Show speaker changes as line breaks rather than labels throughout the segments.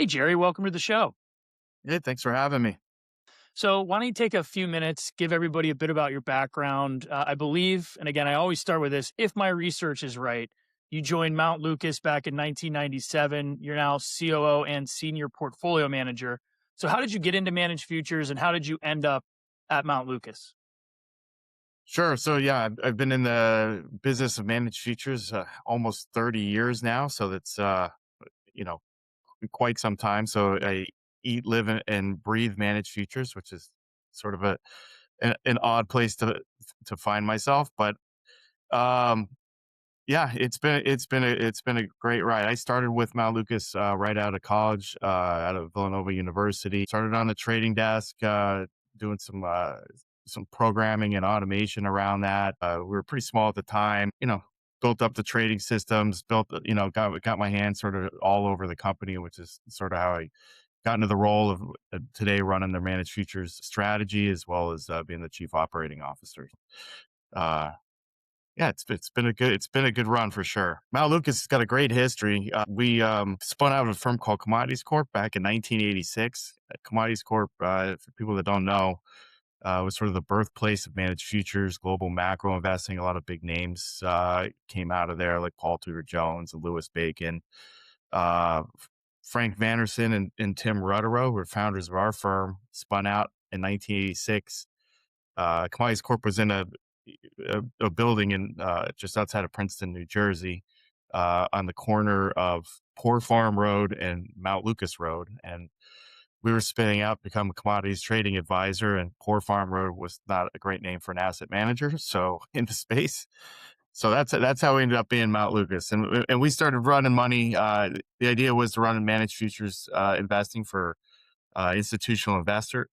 Hey, Jerry, welcome to the show.
Hey, thanks for having me.
So, why don't you take a few minutes, give everybody a bit about your background? I believe, and again, I always start with this if my research is right, you joined Mount Lucas back in 1997. You're now COO and senior portfolio manager. So, how did you get into managed futures and how did you end up at Mount Lucas?
Sure. So yeah, I've been in the business of managed futures almost 30 years now. So that's you know quite some time. So I eat, live, and breathe managed futures, which is sort of an odd place to find myself. But um, yeah, it's been a great ride. I started with Mount Lucas right out of college, out of Villanova University. Started on the trading desk, doing some programming and automation around that. We were pretty small at the time, built up the trading systems, got my hands sort of all over the company, which is sort of how I got into the role of today running their managed futures strategy as well as being the chief operating officer. Uh, yeah, it's been a good run for sure. Mount Lucas has got a great history. We spun out of a firm called Commodities Corp back in 1986. Commodities Corp, for people that don't know, was sort of the birthplace of managed futures, global macro investing. A lot of big names came out of there, like Paul Tudor Jones and Louis Bacon. Frank Vanderson and Tim Rutterow were founders of our firm. Spun out in 1986. Commodities Corp was in a building in just outside of Princeton, New Jersey, on the corner of Poor Farm Road and Mount Lucas Road, and we were spinning out, become a commodities trading advisor. And Poor Farm Road was not a great name for an asset manager, so in the space. So that's how we ended up being Mount Lucas, and we started running money. The idea was to run and manage futures investing for institutional investor.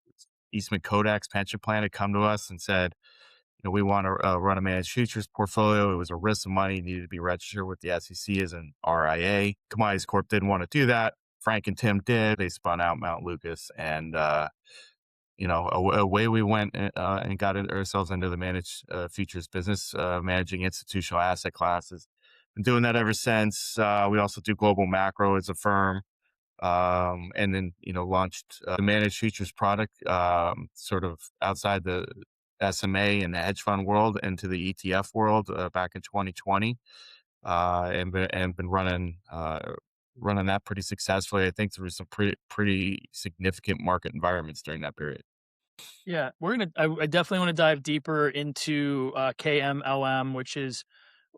Eastman Kodak's pension plan had come to us and said, we want to run a managed futures portfolio. It was a risk of money, needed to be registered with the SEC as an RIA. Commodities Corp didn't want to do that. Frank and Tim did. They spun out Mount Lucas, and away we went and got ourselves into the managed futures business, managing institutional asset classes. Been doing that ever since. We also do global macro as a firm. And then launched the managed futures product, sort of outside the SMA and the hedge fund world into the ETF world back in 2020, and been running that pretty successfully. I think there was some pretty significant market environments during that period.
Yeah, I definitely want to dive deeper into KMLM, which is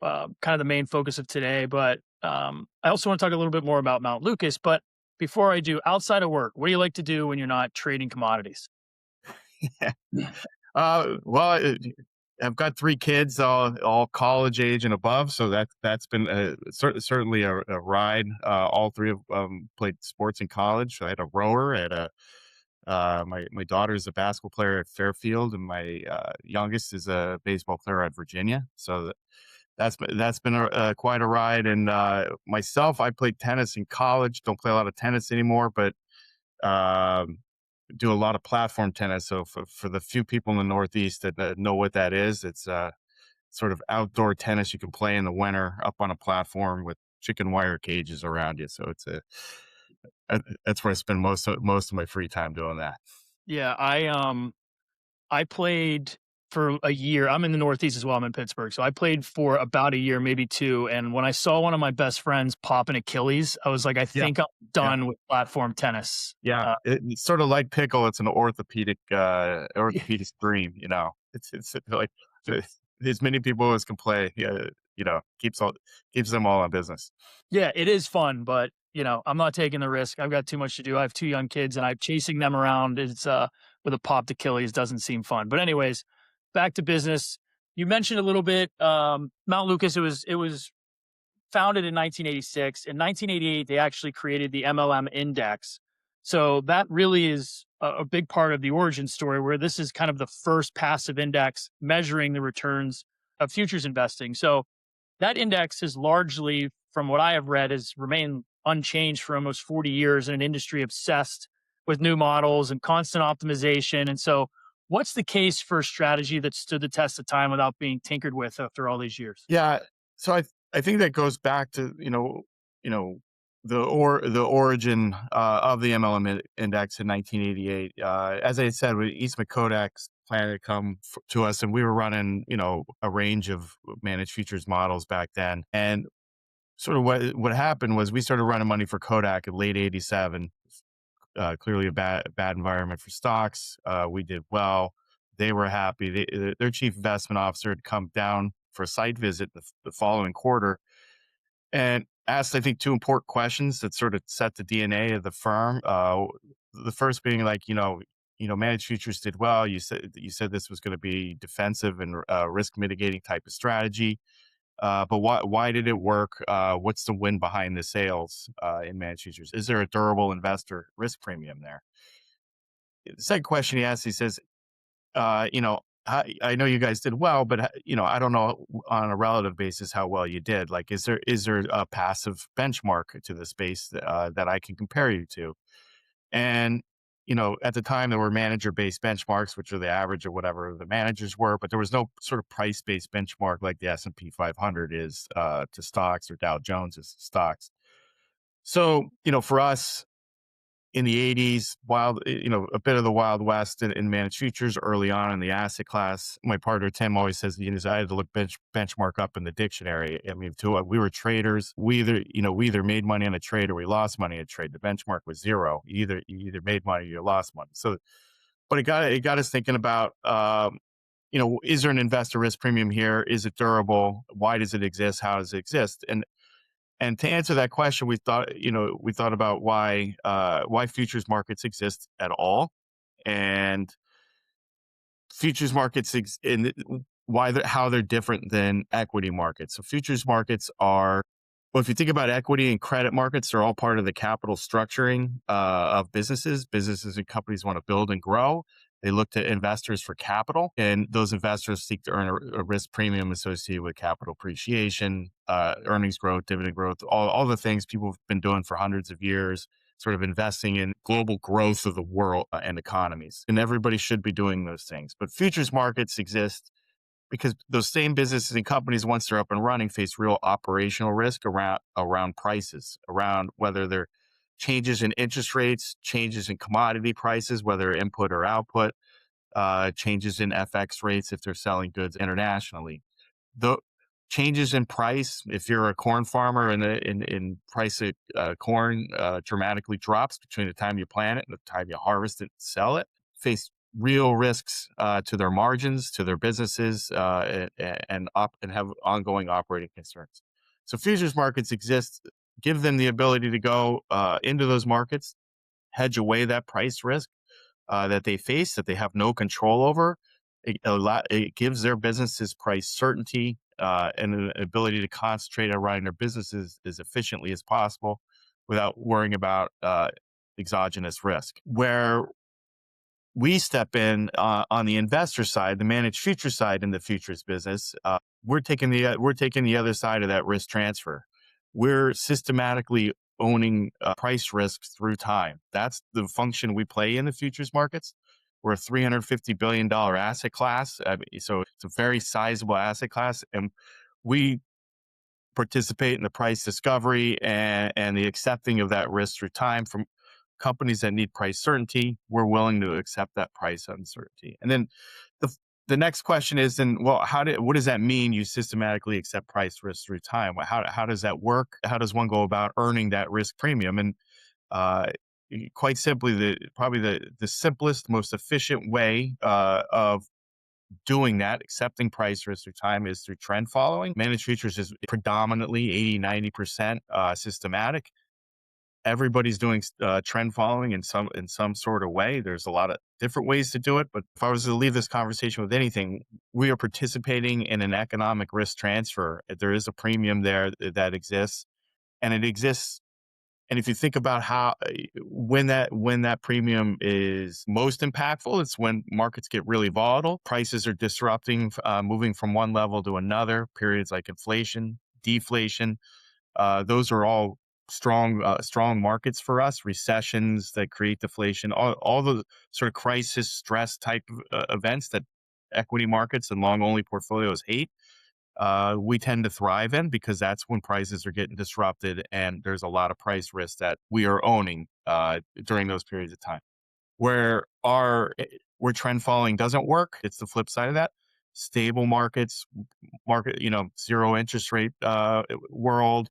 kind of the main focus of today. But I also want to talk a little bit more about Mount Lucas. But before I do, outside of work, what do you like to do when you're not trading commodities? Yeah.
Well, I've got three kids, all college age and above, so that's been certainly a ride. All three of played sports in college. I had a rower, I had a my daughter is a basketball player at Fairfield, and my youngest is a baseball player at Virginia. So that's been quite a ride. And myself, I played tennis in college. Don't play a lot of tennis anymore, but um, do a lot of platform tennis. So for the few people in the Northeast that know what that is, it's sort of outdoor tennis you can play in the winter up on a platform with chicken wire cages around you. So that's where I spend most of my free time doing that.
Yeah, I played for a year. I'm in the Northeast as well. I'm in Pittsburgh. So I played for about a year, maybe two. And when I saw one of my best friends pop an Achilles, I was like, I
Yeah,
think I'm
yeah,
done with platform tennis.
yeah. It's sort of like pickle. It's an orthopedic dream. It's like uh, as many people as can play. Yeah, keeps them all in business.
Yeah, it is fun, but I'm not taking the risk. I've got too much to do. I have two young kids and I'm chasing them around. It's with a popped Achilles doesn't seem fun. But anyways, back to business. You mentioned a little bit Mount Lucas. It was founded in 1986. In 1988, they actually created the MLM Index. So that really is a big part of the origin story, where this is kind of the first passive index measuring the returns of futures investing. So that index is largely, from what I have read, has remained unchanged for almost 40 years in an industry obsessed with new models and constant optimization. And so, what's the case for a strategy that stood the test of time without being tinkered with after all these years?
Yeah. So I think that goes back to, you know, the origin of the MLM index in 1988. As I said, Eastman Kodak's plan had come to us, and we were running, a range of managed futures models back then. And sort of what happened was we started running money for Kodak in late '87. Clearly a bad environment for stocks. We did well. They were happy. Their chief investment officer had come down for a site visit the following quarter and asked, I think, two important questions that sort of set the DNA of the firm. The first being like, managed futures did well. You said this was going to be defensive and risk mitigating type of strategy. But why did it work? What's the win behind the sales in managed futures? Is there a durable investor risk premium there? The second question he asked, he says, I know you guys did well, but I don't know on a relative basis how well you did. Like, is there a passive benchmark to the space that I can compare you to? And at the time there were manager-based benchmarks, which are the average of whatever the managers were, but there was no sort of price-based benchmark like the S&P 500 is to stocks or Dow Jones is to stocks. So for us, in the '80s, a bit of the Wild West in managed futures early on in the asset class. My partner Tim always says, I had to look benchmark up in the dictionary. I mean, we were traders. We either made money on a trade or we lost money on a trade. The benchmark was zero. You either made money or you lost money. So, but it got us thinking about, is there an investor risk premium here? Is it durable? Why does it exist? How does it exist? And to answer that question, we thought about why futures markets exist at all, and futures markets how they're different than equity markets. So futures markets are, well, if you think about equity and credit markets, they're all part of the capital structuring of businesses. Businesses and companies want to build and grow. They look to investors for capital, and those investors seek to earn a risk premium associated with capital appreciation, earnings growth, dividend growth, all the things people have been doing for hundreds of years, sort of investing in global growth of the world and economies. And everybody should be doing those things. But futures markets exist because those same businesses and companies, once they're up and running, face real operational risk around prices, around whether they're changes in interest rates, changes in commodity prices, whether input or output, changes in FX rates if they're selling goods internationally. The changes in price, if you're a corn farmer and in price of corn dramatically drops between the time you plant it and the time you harvest it and sell it, face real risks to their margins, to their businesses, and have ongoing operating concerns. So futures markets exist, give them the ability to go into those markets, hedge away that price risk that they face, that they have no control over. It gives their businesses price certainty and an ability to concentrate on running their businesses as efficiently as possible without worrying about exogenous risk. Where we step in on the investor side, the managed future side in the futures business, we're taking the other side of that risk transfer. We're systematically owning price risk through time. That's the function we play in the futures markets. We're a $350 billion asset class. So it's a very sizable asset class. And we participate in the price discovery and the accepting of that risk through time from companies that need price certainty. We're willing to accept that price uncertainty. And then the next question is, then, well, what does that mean? You systematically accept price risk through time. How does that work? How does one go about earning that risk premium? And quite simply, probably the simplest, most efficient way of doing that, accepting price risk through time, is through trend following. Managed futures is predominantly 80-90% systematic. Everybody's doing trend following in some sort of way. There's a lot of different ways to do it, but if I was to leave this conversation with anything, we are participating in an economic risk transfer. There is a premium there that exists, and it exists. And if you think about when that premium is most impactful, it's when markets get really volatile, prices are disrupting, moving from one level to another. Periods like inflation, deflation, those are all strong markets for us. Recessions that create deflation, all the sort of crisis stress type of events that equity markets and long only portfolios hate. we tend to thrive in, because that's when prices are getting disrupted and there's a lot of price risk that we are owning during those periods of time. Where where trend following doesn't work, it's the flip side of that. Stable markets, zero interest rate world,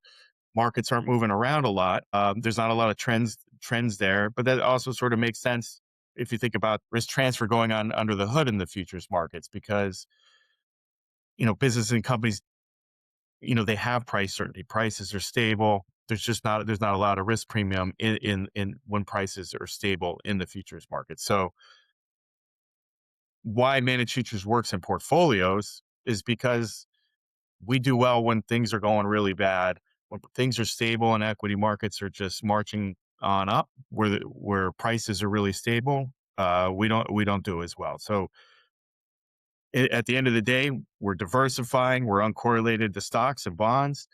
markets aren't moving around a lot. There's not a lot of trends there, but that also sort of makes sense if you think about risk transfer going on under the hood in the futures markets, because businesses and companies, they have price certainty. Prices are stable. There's not a lot of risk premium in when prices are stable in the futures market. So why managed futures works in portfolios is because we do well when things are going really bad. When things are stable and equity markets are just marching on up, where prices are really stable, we don't do as well. So at the end of the day, we're diversifying. We're uncorrelated to stocks and bonds,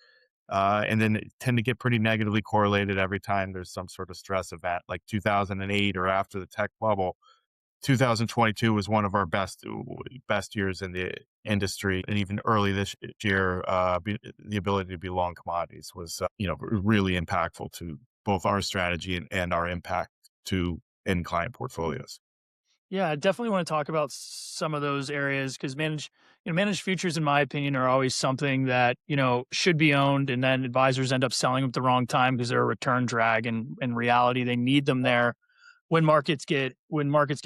and then tend to get pretty negatively correlated every time there's some sort of stress event, like 2008 or after the tech bubble. 2022 was one of our best years in the industry, and even early this year, the ability to be long commodities was really impactful to both our strategy and our impact to end client portfolios.
Yeah, I definitely want to talk about some of those areas because managed futures, in my opinion, are always something that, should be owned, and then advisors end up selling them at the wrong time because they're a return drag. And in reality, they need them there when markets get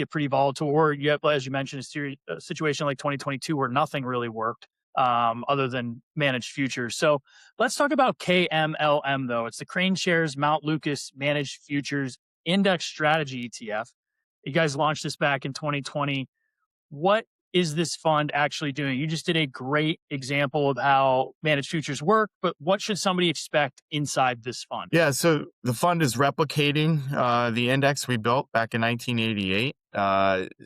pretty volatile, or you have, as you mentioned, a situation like 2022 where nothing really worked other than managed futures. So let's talk about KMLM though. It's the Crane Shares Mount Lucas Managed Futures Index Strategy ETF. You guys launched this back in 2020. What is this fund actually doing? You just did a great example of how managed futures work, but what should somebody expect inside this fund?
Yeah, so the fund is replicating the index we built back in 1988.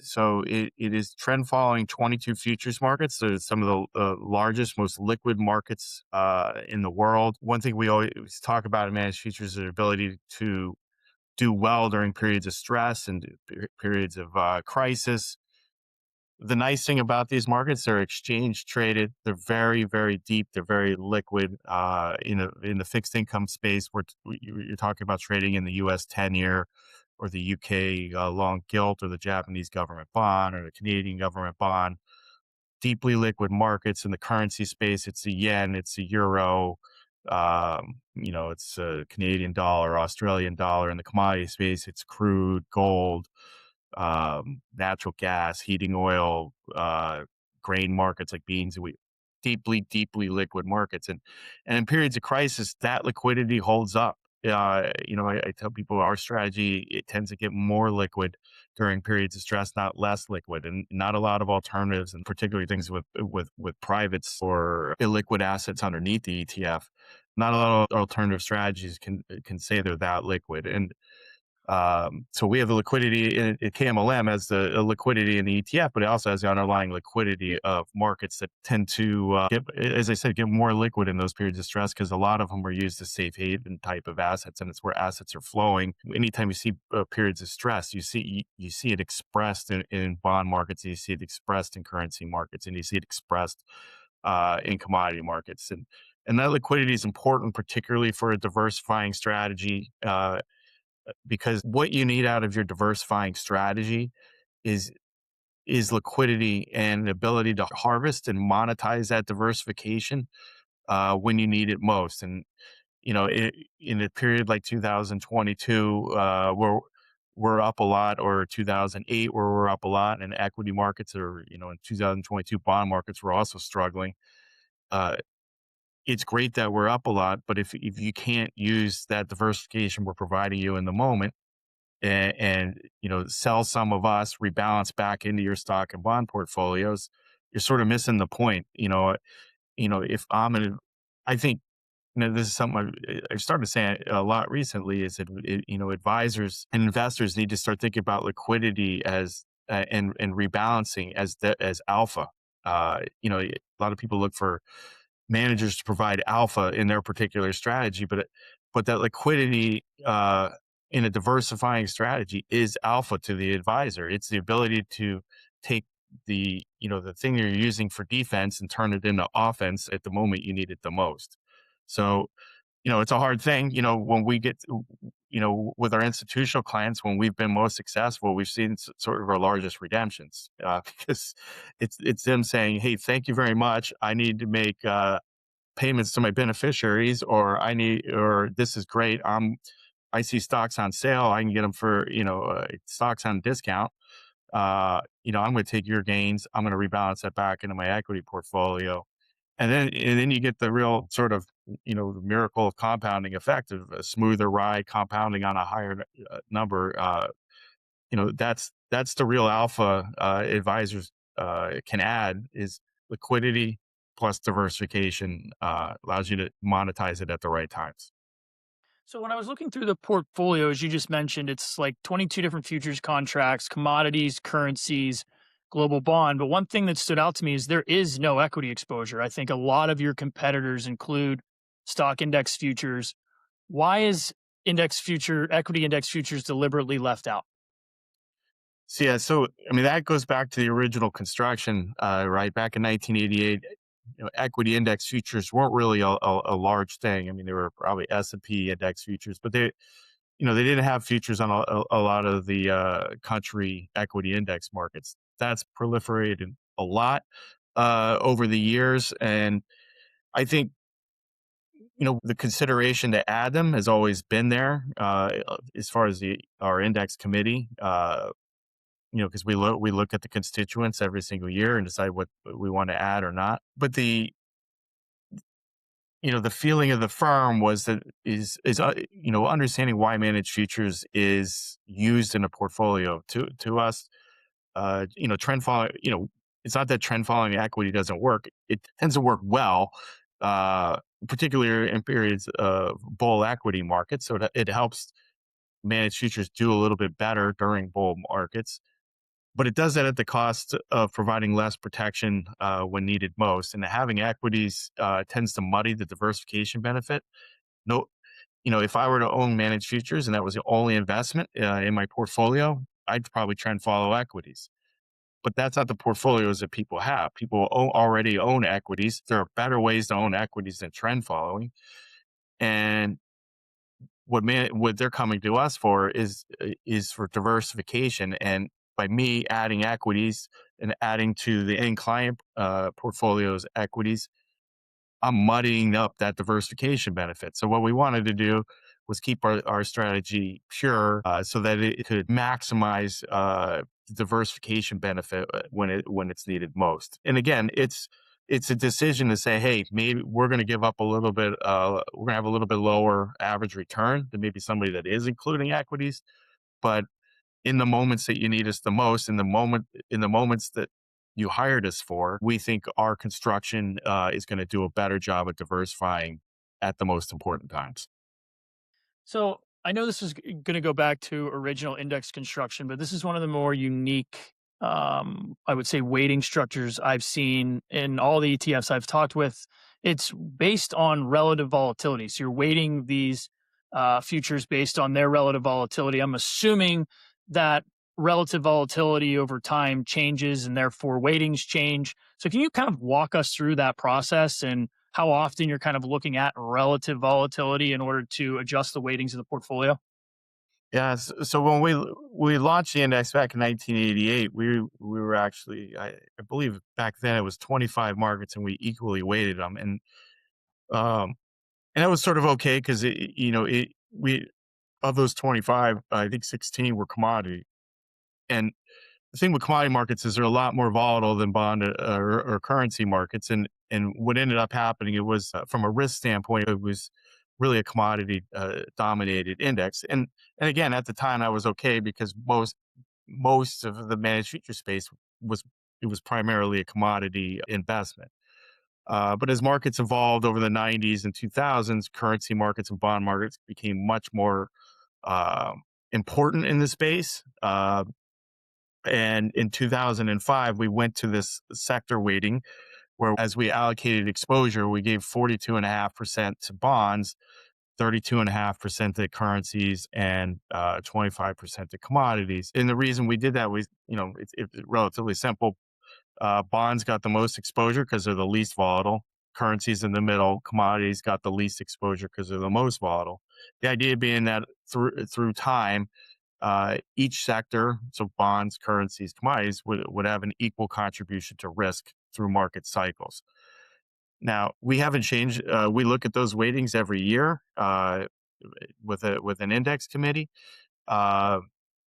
So it is trend following 22 futures markets. So it's some of the largest, most liquid markets in the world. One thing we always talk about in managed futures is the ability to do well during periods of stress and periods of crisis. The nice thing about these markets, they're exchange traded. They're very, very deep. They're very liquid. In the fixed income space, you're talking about trading in the U.S. 10-year, or the UK long gilt, or the Japanese government bond, or the Canadian government bond. Deeply liquid markets. In the currency space, it's the yen, it's the euro, it's a Canadian dollar, Australian dollar. In the commodity space, it's crude, gold, natural gas, heating oil, grain markets like beans and wheat. Deeply, deeply liquid markets, and in periods of crisis, that liquidity holds up. I tell people our strategy, it tends to get more liquid during periods of stress, not less liquid, and not a lot of alternatives, and particularly things with privates or illiquid assets underneath the ETF. Not a lot of alternative strategies can say they're that liquid, and so we have the liquidity in KMLM as the liquidity in the ETF, but it also has the underlying liquidity of markets that tend to, as I said, get more liquid in those periods of stress, because a lot of them are used as safe haven type of assets, and it's where assets are flowing. Anytime you see periods of stress, you see it expressed in bond markets, you see it expressed in currency markets, and you see it expressed in commodity markets, and that liquidity is important, particularly for a diversifying strategy. Because what you need out of your diversifying strategy is liquidity and ability to harvest and monetize that diversification when you need it most. And in a period like 2022, where we're up a lot, or 2008 where we're up a lot, and equity markets, or in 2022 bond markets were also struggling. Uh, it's great that we're up a lot, but if you can't use that diversification we're providing you in the moment, and sell some of us, rebalance back into your stock and bond portfolios, you're sort of missing the point. If I think this is something I've started to say a lot recently, is that advisors and investors need to start thinking about liquidity as and rebalancing as alpha. A lot of people look for managers to provide alpha in their particular strategy, but that liquidity in a diversifying strategy is alpha to the advisor. It's the ability to take the thing you're using for defense and turn it into offense at the moment you need it the most. So, it's a hard thing, when we get, with our institutional clients, when we've been most successful, we've seen sort of our largest redemptions, because it's them saying, "Hey, thank you very much. I need to make payments to my beneficiaries, or this is great. I see stocks on sale. I can get them for, stocks on discount. I'm going to take your gains. I'm going to rebalance that back into my equity portfolio." And then you get the real sort of, the miracle of compounding effect of a smoother ride compounding on a higher number. That's the real alpha advisors can add is liquidity plus diversification allows you to monetize it at the right times.
So when I was looking through the portfolio, as you just mentioned, it's like 22 different futures contracts, commodities, currencies, global bond. But one thing that stood out to me is there is no equity exposure. I think a lot of your competitors include stock index futures. Why is equity index futures deliberately left out?
So yeah, so I mean that goes back to the original construction, right? Back in 1988, equity index futures weren't really a large thing. I mean, they were probably S&P index futures, but they didn't have futures on a lot of the country equity index markets. That's proliferated a lot over the years, and I think the consideration to add them has always been there as far as our index committee. Because we look at the constituents every single year and decide what we want to add or not. But the feeling of the firm was that is understanding why managed futures is used in a portfolio. To us, trend following. It's not that trend following equity doesn't work. It tends to work well, uh, particularly in periods of bull equity markets. So it helps managed futures do a little bit better during bull markets, but it does that at the cost of providing less protection when needed most. And having equities tends to muddy the diversification benefit. No, if I were to own managed futures and that was the only investment in my portfolio, I'd probably trend follow equities. But that's not the portfolios that people have. People already own equities. There are better ways to own equities than trend following. And what they're coming to us for is for diversification. And by me adding equities and adding to the end client portfolios equities, I'm muddying up that diversification benefit. So what we wanted to do was keep our strategy pure so that it could maximize the diversification benefit when it's needed most. And again, it's a decision to say, hey, maybe we're going to give up a little bit. We're going to have a little bit lower average return than maybe somebody that is including equities. But in the moments that you need us the most, in the moments that you hired us for, we think our construction is going to do a better job at diversifying at the most important times.
So I know this is going to go back to original index construction, but this is one of the more unique, I would say, weighting structures I've seen in all the ETFs I've talked with. It's based on relative volatility. So you're weighting these futures based on their relative volatility. I'm assuming that relative volatility over time changes and therefore weightings change. So can you kind of walk us through that process and how often you're kind of looking at relative volatility in order to adjust the weightings of the portfolio?
Yeah. So when we launched the index back in 1988, we were actually I believe back then it was 25 markets and we equally weighted them, um and that was sort of okay because it we of those 25, I think 16 were commodity. And the thing with commodity markets is they're a lot more volatile than bond or currency markets. And what ended up happening, it was from a risk standpoint, it was really a commodity dominated index. And again, at the time, I was okay because most of the managed future space was it was primarily a commodity investment. But as markets evolved over the 90s and 2000s, currency markets and bond markets became much more uh, important in the space. And in 2005, we went to this sector weighting where, as we allocated exposure, we gave 42.5% to bonds, 32.5% to currencies, and 25% to commodities. And the reason we did that was, it's relatively simple. Bonds got the most exposure because they're the least volatile. Currencies in the middle. Commodities got the least exposure because they're the most volatile. The idea being that through time, each sector, so bonds, currencies, commodities, would have an equal contribution to risk through market cycles. Now, we haven't changed. We look at those weightings every year with an index committee, uh,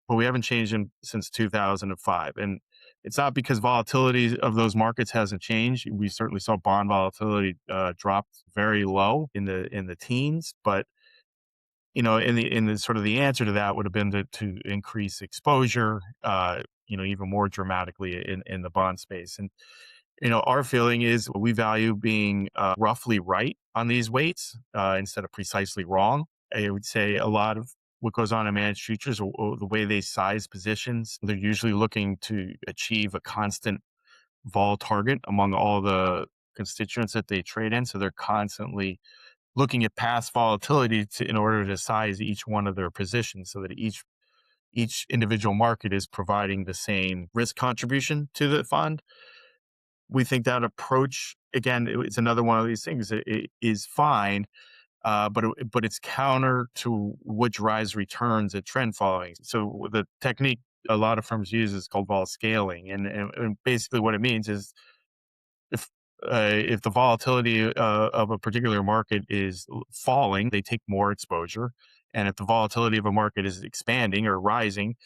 but we haven't changed them since 2005. And it's not because volatility of those markets hasn't changed. We certainly saw bond volatility drop very low in the teens, but in the sort of the answer to that would have been to increase exposure, even more dramatically in the bond space. And our feeling is we value being roughly right on these weights instead of precisely wrong. I would say a lot of what goes on in managed futures, or the way they size positions, they're usually looking to achieve a constant vol target among all the constituents that they trade in. So they're constantly looking at past volatility in order to size each one of their positions so that each individual market is providing the same risk contribution to the fund. We think that approach, again, it's another one of these things. It is fine, but it's counter to what drives returns at trend following. So the technique a lot of firms use is called vol scaling, and basically what it means is if if the volatility of a particular market is falling, they take more exposure, and if the volatility of a market is expanding or rising,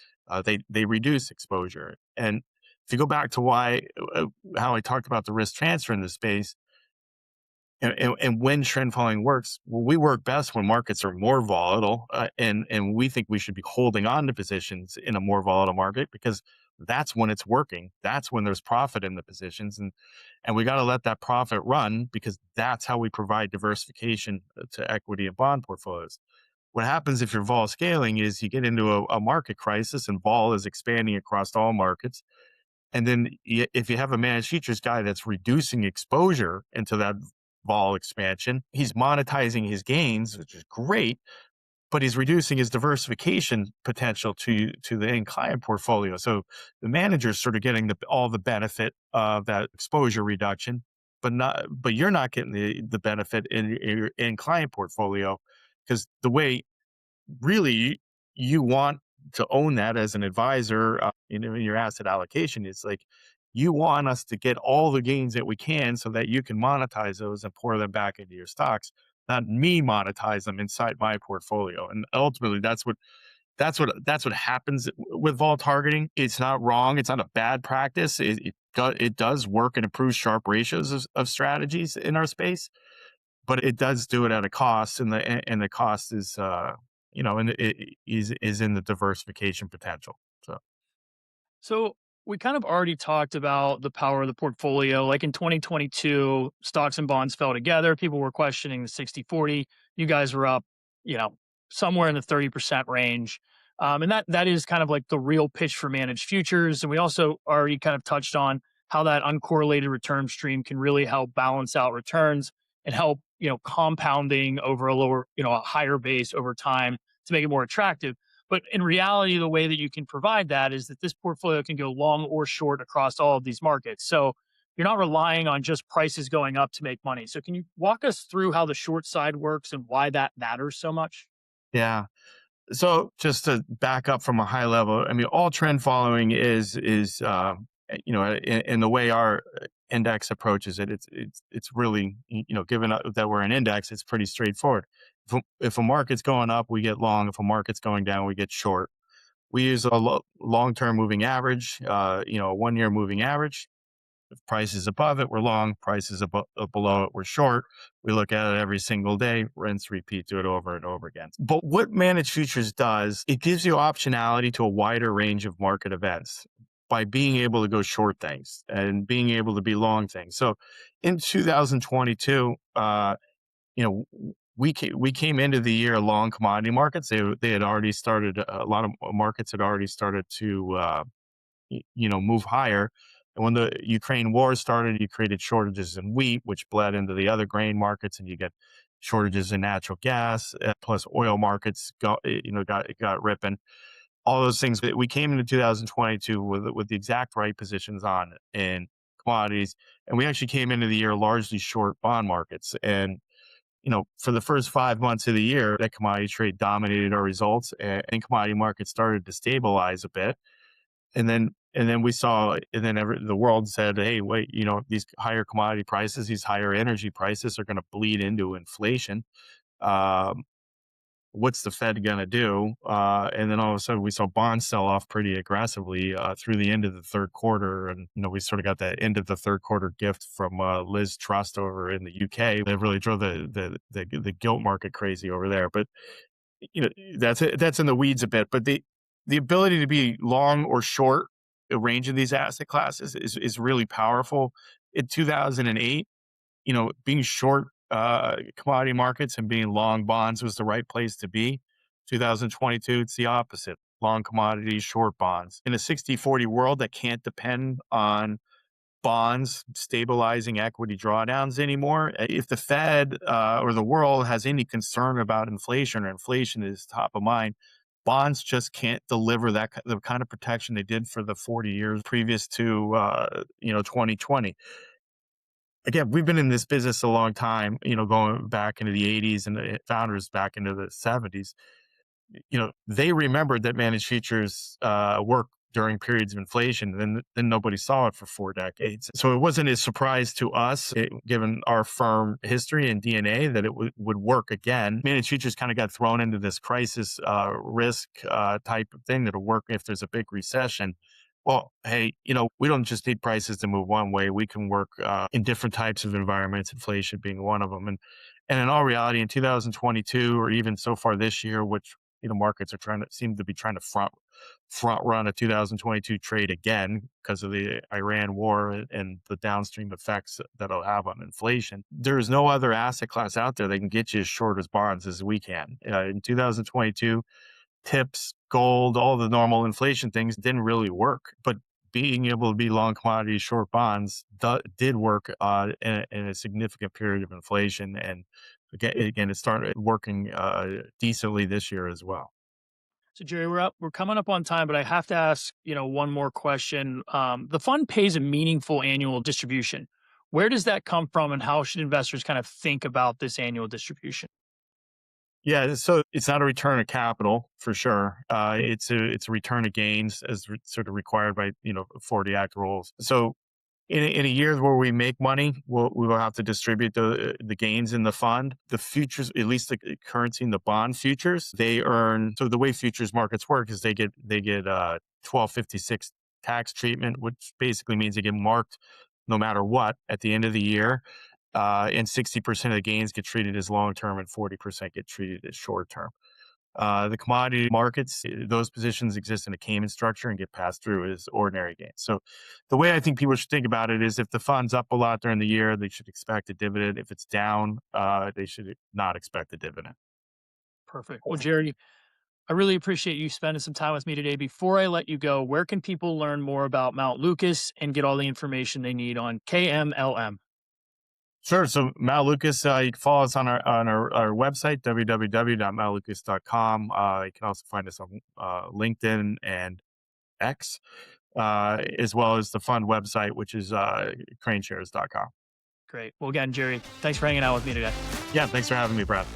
they reduce exposure. And if you go back to how I talked about the risk transfer in the space, and when trend following works, well, we work best when markets are more volatile, and we think we should be holding on to positions in a more volatile market because that's when it's working. That's when there's profit in the positions, and we got to let that profit run because that's how we provide diversification to equity and bond portfolios. What happens if you're vol scaling is you get into a market crisis and vol is expanding across all markets. And then if you have a managed futures guy that's reducing exposure into that vol expansion, he's monetizing his gains, which is great, but he's reducing his diversification potential to the end client portfolio. So the manager's sort of getting all the benefit of that exposure reduction, but you're not getting the benefit in your end client portfolio because the way really you want to own that as an advisor, in your asset allocation. It's like you want us to get all the gains that we can so that you can monetize those and pour them back into your stocks, not me monetize them inside my portfolio. And ultimately, that's what happens with vol targeting. It's not wrong. It's not a bad practice. It does work and improves sharp ratios of strategies in our space, but it does do it at a cost, and the cost is and it is in the diversification potential. So
So we kind of already talked about the power of the portfolio. Like in 2022, stocks and bonds fell together. People were questioning the 60/40. You guys were up, you know, somewhere in the 30% range. And that is kind of like the real pitch for managed futures. And we also already kind of touched on how that uncorrelated return stream can really help balance out returns and help, compounding over a higher base over time to make it more attractive. But in reality, the way that you can provide that is that this portfolio can go long or short across all of these markets. So you're not relying on just prices going up to make money. So can you walk us through how the short side works and why that matters so much?
yeah. So just to back up from a high level, I mean, all trend following is in the way our index approaches it, it's really given that we're an index, it's pretty straightforward. If a market's going up, we get long. If a market's going down, we get short. We use a long-term moving average, a 1-year moving average. If price is above it, we're long. Price is below it, we're short. We look at it every single day, rinse, repeat, do it over and over again. But what managed futures does, it gives you optionality to a wider range of market events by being able to go short things and being able to be long things. So in 2022, we came into the year long commodity markets. They had already started, a lot of markets had already started to move higher. And when the Ukraine war started, you created shortages in wheat, which bled into the other grain markets, and you get shortages in natural gas. Plus, oil markets got ripping. All those things. We came into 2022 with the exact right positions on in commodities. And we actually came into the year largely short bond markets. And for the first 5 months of the year, that commodity trade dominated our results, and commodity markets started to stabilize a bit. And then we saw, and then the world said, "Hey, wait, these higher commodity prices, these higher energy prices, are going to bleed into inflation. Um, what's the Fed going to do?" And then all of a sudden, we saw bonds sell off pretty aggressively through the end of the third quarter, and we sort of got that end of the third quarter gift from Liz Truss over in the UK that really drove the gilt market crazy over there. But you know that's in the weeds a bit. But the ability to be long or short a range of these asset classes is really powerful. In 2008, being short commodity markets and being long bonds was the right place to be. 2022, it's the opposite. Long commodities, short bonds. In a 60-40 world that can't depend on bonds stabilizing equity drawdowns anymore, if the Fed or the world has any concern about inflation, or inflation is top of mind, bonds just can't deliver the kind of protection they did for the 40 years previous to 2020. Again, we've been in this business a long time, going back into the 80s, and the founders back into the 70s. They remembered that managed futures work during periods of inflation. Then nobody saw it for 4 decades. So it wasn't a surprise to us, given our firm history and DNA, that it would work again. Managed futures kind of got thrown into this crisis risk type of thing that'll work if there's a big recession. Well, hey, we don't just need prices to move one way. We can work in different types of environments, inflation being one of them. And in all reality, in 2022, or even so far this year, which markets seem to be trying to front run a 2022 trade again because of the Iran war and the downstream effects that it'll have on inflation. There's no other asset class out there that can get you as short as bonds as we can. In 2022, tips, gold, all the normal inflation things didn't really work, but being able to be long commodities, short bonds did work in a significant period of inflation. And again, it started working decently this year as well.
So Jerry, we're coming up on time, but I have to ask, one more question. The fund pays a meaningful annual distribution. Where does that come from, and how should investors kind of think about this annual distribution?
Yeah, so it's not a return of capital for sure. It's a return of gains as sort of required by 40 Act rules. So in a year where we make money, we will have to distribute the gains in the fund. The futures, at least the currency in the bond futures, they earn. So the way futures markets work is they get 1256 tax treatment, which basically means they get marked no matter what at the end of the year. And 60% of the gains get treated as long term, and 40% get treated as short term. The commodity markets, those positions exist in a Cayman structure and get passed through as ordinary gains. So the way I think people should think about it is, if the fund's up a lot during the year, they should expect a dividend. If it's down, they should not expect a dividend.
Perfect. Well, Jerry, I really appreciate you spending some time with me today. Before I let you go, where can people learn more about Mount Lucas and get all the information they need on KMLM?
Sure. So Mal Lucas, you can follow us on our website, www.mallucas.com. You can also find us on LinkedIn and X, as well as the fund website, which is craneshares.com.
Great. Well, again, Jerry, thanks for hanging out with me today.
Yeah, thanks for having me, Brad.